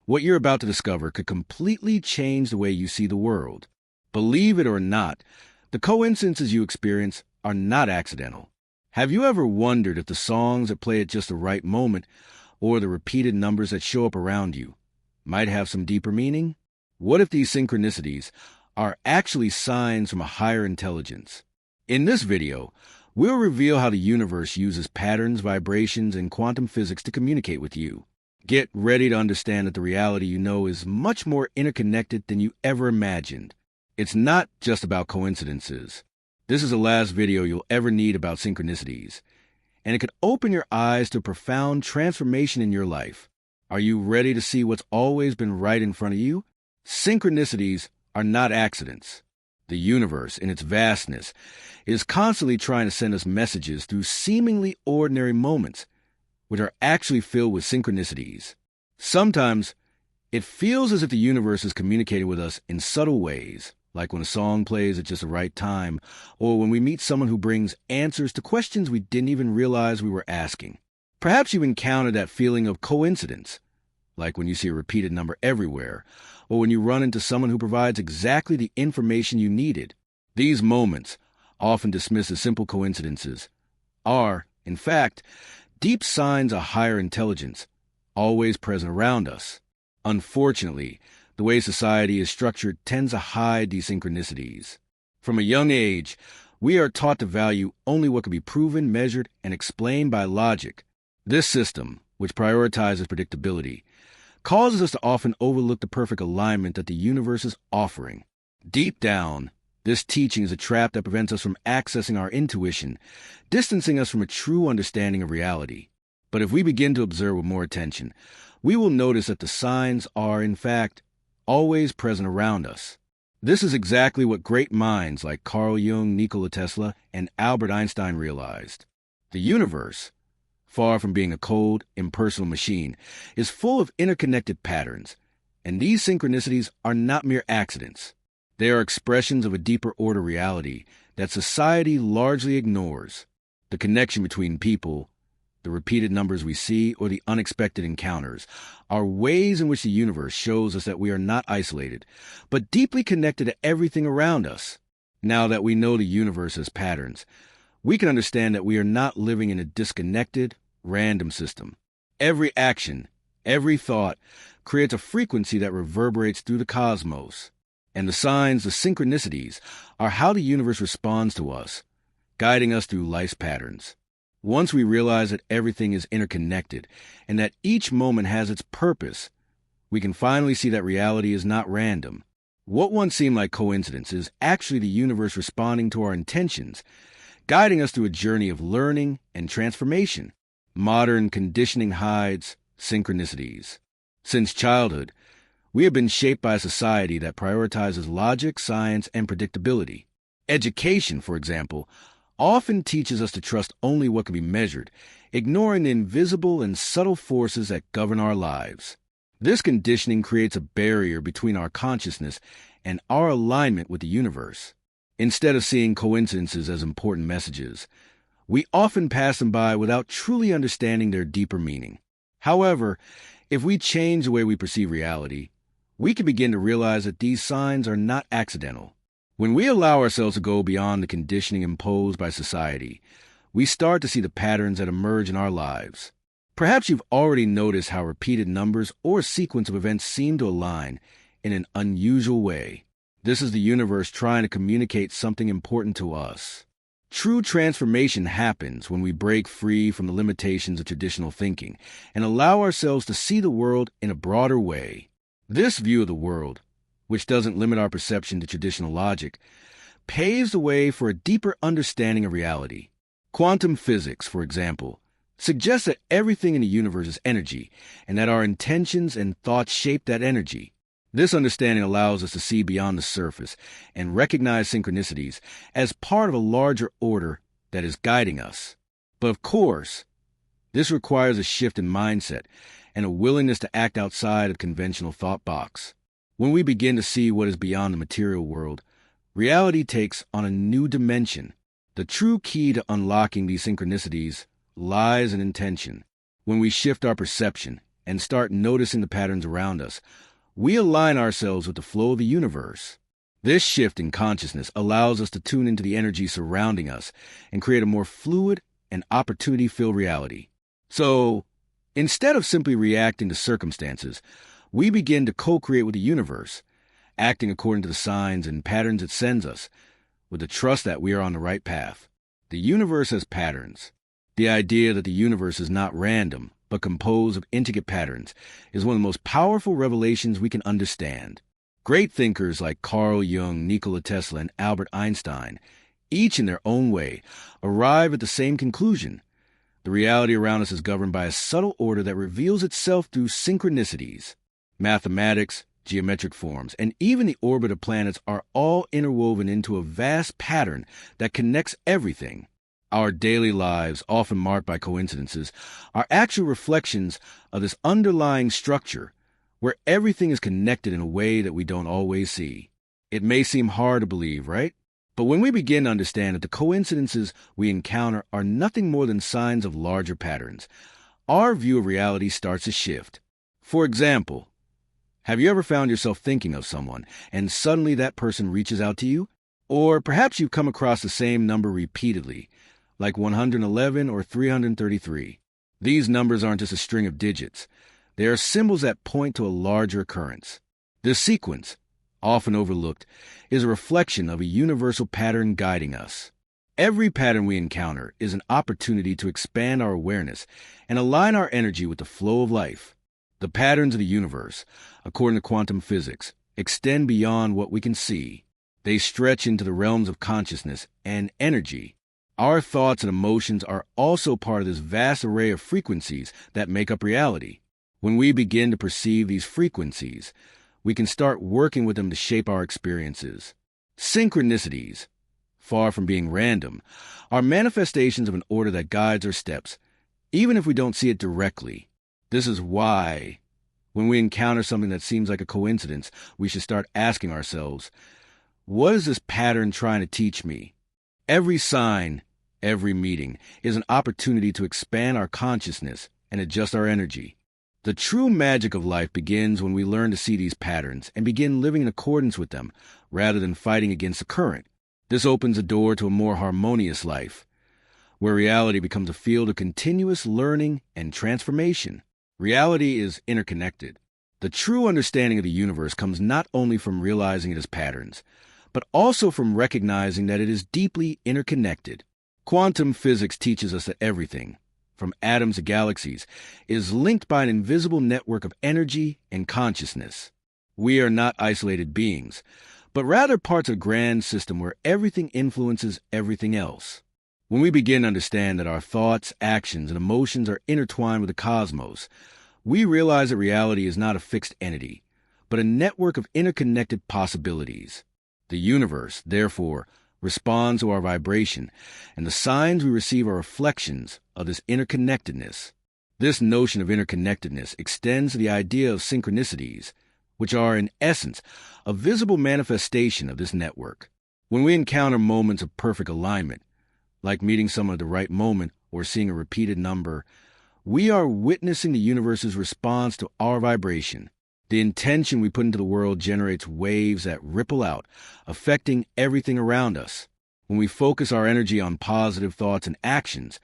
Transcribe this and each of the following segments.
What you're about to discover could completely change the way you see the world. Believe it or not, the coincidences you experience are not accidental. Have you ever wondered if the songs that play at just the right moment, or the repeated numbers that show up around you, might have some deeper meaning? What if these synchronicities are actually signs from a higher intelligence? In this video, we'll reveal how the universe uses patterns, vibrations, and quantum physics to communicate with you. Get ready to understand that the reality you know is much more interconnected than you ever imagined. It's not just about coincidences. This is the last video you'll ever need about synchronicities, and it could open your eyes to a profound transformation in your life. Are you ready to see what's always been right in front of you? Synchronicities are not accidents. The universe, in its vastness, is constantly trying to send us messages through seemingly ordinary moments, which are actually filled with synchronicities. Sometimes, it feels as if the universe is communicating with us in subtle ways, like when a song plays at just the right time, or when we meet someone who brings answers to questions we didn't even realize we were asking. Perhaps you've encountered that feeling of coincidence, like when you see a repeated number everywhere, or when you run into someone who provides exactly the information you needed. These moments, often dismissed as simple coincidences, are, in fact, deep signs of higher intelligence, always present around us. Unfortunately, the way society is structured tends to hide these synchronicities. From a young age, we are taught to value only what can be proven, measured, and explained by logic. This system, which prioritizes predictability, causes us to often overlook the perfect alignment that the universe is offering. Deep down, this teaching is a trap that prevents us from accessing our intuition, distancing us from a true understanding of reality. But if we begin to observe with more attention, we will notice that the signs are, in fact, always present around us. This is exactly what great minds like Carl Jung, Nikola Tesla, and Albert Einstein realized. The universe, far from being a cold, impersonal machine, is full of interconnected patterns, and these synchronicities are not mere accidents. They are expressions of a deeper order reality that society largely ignores. The connection between people, the repeated numbers we see, or the unexpected encounters are ways in which the universe shows us that we are not isolated, but deeply connected to everything around us. Now that we know the universe has patterns, we can understand that we are not living in a disconnected, random system. Every action, every thought, creates a frequency that reverberates through the cosmos. And the signs, the synchronicities, are how the universe responds to us, guiding us through life's patterns. Once we realize that everything is interconnected and that each moment has its purpose, we can finally see that reality is not random. What once seemed like coincidence is actually the universe responding to our intentions, guiding us through a journey of learning and transformation. Modern conditioning hides synchronicities. Since childhood, we have been shaped by a society that prioritizes logic, science, and predictability. Education, for example, often teaches us to trust only what can be measured, ignoring the invisible and subtle forces that govern our lives. This conditioning creates a barrier between our consciousness and our alignment with the universe. Instead of seeing coincidences as important messages, we often pass them by without truly understanding their deeper meaning. However, if we change the way we perceive reality, we can begin to realize that these signs are not accidental. When we allow ourselves to go beyond the conditioning imposed by society, we start to see the patterns that emerge in our lives. Perhaps you've already noticed how repeated numbers or a sequence of events seem to align in an unusual way. This is the universe trying to communicate something important to us. True transformation happens when we break free from the limitations of traditional thinking and allow ourselves to see the world in a broader way. This view of the world, which doesn't limit our perception to traditional logic, paves the way for a deeper understanding of reality. Quantum physics, for example, suggests that everything in the universe is energy and that our intentions and thoughts shape that energy. This understanding allows us to see beyond the surface and recognize synchronicities as part of a larger order that is guiding us. But of course, this requires a shift in mindset and a willingness to act outside of the conventional thought box. When we begin to see what is beyond the material world, reality takes on a new dimension. The true key to unlocking these synchronicities lies in intention. When we shift our perception and start noticing the patterns around us, we align ourselves with the flow of the universe. This shift in consciousness allows us to tune into the energy surrounding us and create a more fluid and opportunity-filled reality. So, instead of simply reacting to circumstances, we begin to co-create with the universe, acting according to the signs and patterns it sends us, with the trust that we are on the right path. The universe has patterns. The idea that the universe is not random, but composed of intricate patterns, is one of the most powerful revelations we can understand. Great thinkers like Carl Jung, Nikola Tesla, and Albert Einstein, each in their own way, arrive at the same conclusion. The reality around us is governed by a subtle order that reveals itself through synchronicities. Mathematics, geometric forms, and even the orbit of planets are all interwoven into a vast pattern that connects everything. Our daily lives, often marked by coincidences, are actual reflections of this underlying structure, where everything is connected in a way that we don't always see. It may seem hard to believe, right? But when we begin to understand that the coincidences we encounter are nothing more than signs of larger patterns, our view of reality starts to shift. For example, have you ever found yourself thinking of someone, and suddenly that person reaches out to you? Or perhaps you've come across the same number repeatedly, like 111 or 333. These numbers aren't just a string of digits. They are symbols that point to a larger occurrence. This sequence, often overlooked, is a reflection of a universal pattern guiding us. Every pattern we encounter is an opportunity to expand our awareness and align our energy with the flow of life. The patterns of the universe, according to quantum physics, extend beyond what we can see. They stretch into the realms of consciousness and energy. Our thoughts and emotions are also part of this vast array of frequencies that make up reality. When we begin to perceive these frequencies, we can start working with them to shape our experiences. Synchronicities, far from being random, are manifestations of an order that guides our steps, even if we don't see it directly. This is why, when we encounter something that seems like a coincidence, we should start asking ourselves, what is this pattern trying to teach me? Every sign, every meeting, is an opportunity to expand our consciousness and adjust our energy. The true magic of life begins when we learn to see these patterns and begin living in accordance with them, rather than fighting against the current. This opens a door to a more harmonious life, where reality becomes a field of continuous learning and transformation. Reality is interconnected. The true understanding of the universe comes not only from realizing it as patterns, but also from recognizing that it is deeply interconnected. Quantum physics teaches us that everything, from atoms to galaxies, is linked by an invisible network of energy and consciousness. We are not isolated beings, but rather parts of a grand system where everything influences everything else. When we begin to understand that our thoughts, actions, and emotions are intertwined with the cosmos, we realize that reality is not a fixed entity, but a network of interconnected possibilities. The universe, therefore, responds to our vibration, and the signs we receive are reflections of this interconnectedness. This notion of interconnectedness extends to the idea of synchronicities, which are, in essence, a visible manifestation of this network. When we encounter moments of perfect alignment, like meeting someone at the right moment or seeing a repeated number, we are witnessing the universe's response to our vibration. The intention we put into the world generates waves that ripple out, affecting everything around us. When we focus our energy on positive thoughts and actions,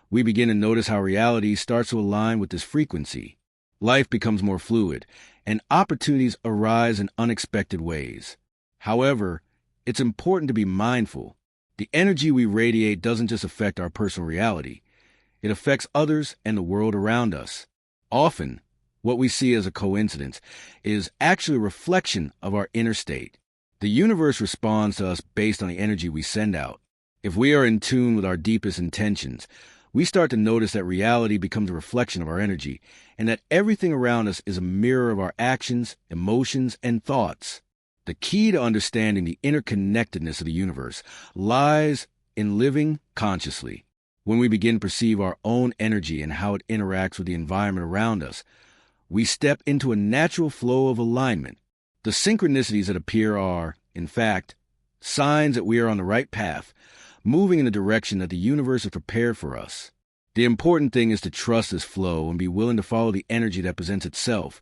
we begin to notice how reality starts to align with this frequency. Life becomes more fluid, and opportunities arise in unexpected ways. However, it's important to be mindful. The energy we radiate doesn't just affect our personal reality. It affects others and the world around us. Often, what we see as a coincidence is actually a reflection of our inner state. The universe responds to us based on the energy we send out. If we are in tune with our deepest intentions, we start to notice that reality becomes a reflection of our energy, and that everything around us is a mirror of our actions, emotions, and thoughts. The key to understanding the interconnectedness of the universe lies in living consciously. When we begin to perceive our own energy and how it interacts with the environment around us, we step into a natural flow of alignment. The synchronicities that appear are, in fact, signs that we are on the right path, moving in the direction that the universe is prepared for us. The important thing is to trust this flow and be willing to follow the energy that presents itself,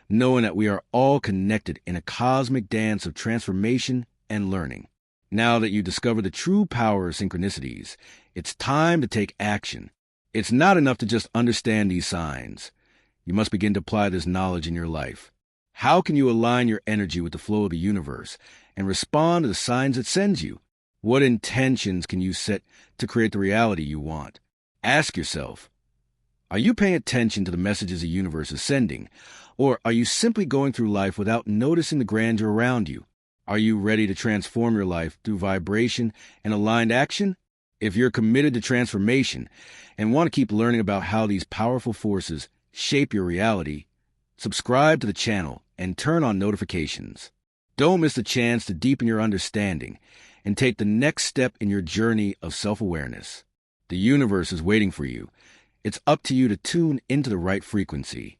knowing that we are all connected in a cosmic dance of transformation and learning. Now that you discover the true power of synchronicities, it's time to take action. It's not enough to just understand these signs. You must begin to apply this knowledge in your life. How can you align your energy with the flow of the universe and respond to the signs it sends you? What intentions can you set to create the reality you want? Ask yourself, are you paying attention to the messages the universe is sending? Or are you simply going through life without noticing the grandeur around you? Are you ready to transform your life through vibration and aligned action? If you're committed to transformation and want to keep learning about how these powerful forces shape your reality, subscribe to the channel and turn on notifications. Don't miss the chance to deepen your understanding and take the next step in your journey of self-awareness. The universe is waiting for you. It's up to you to tune into the right frequency.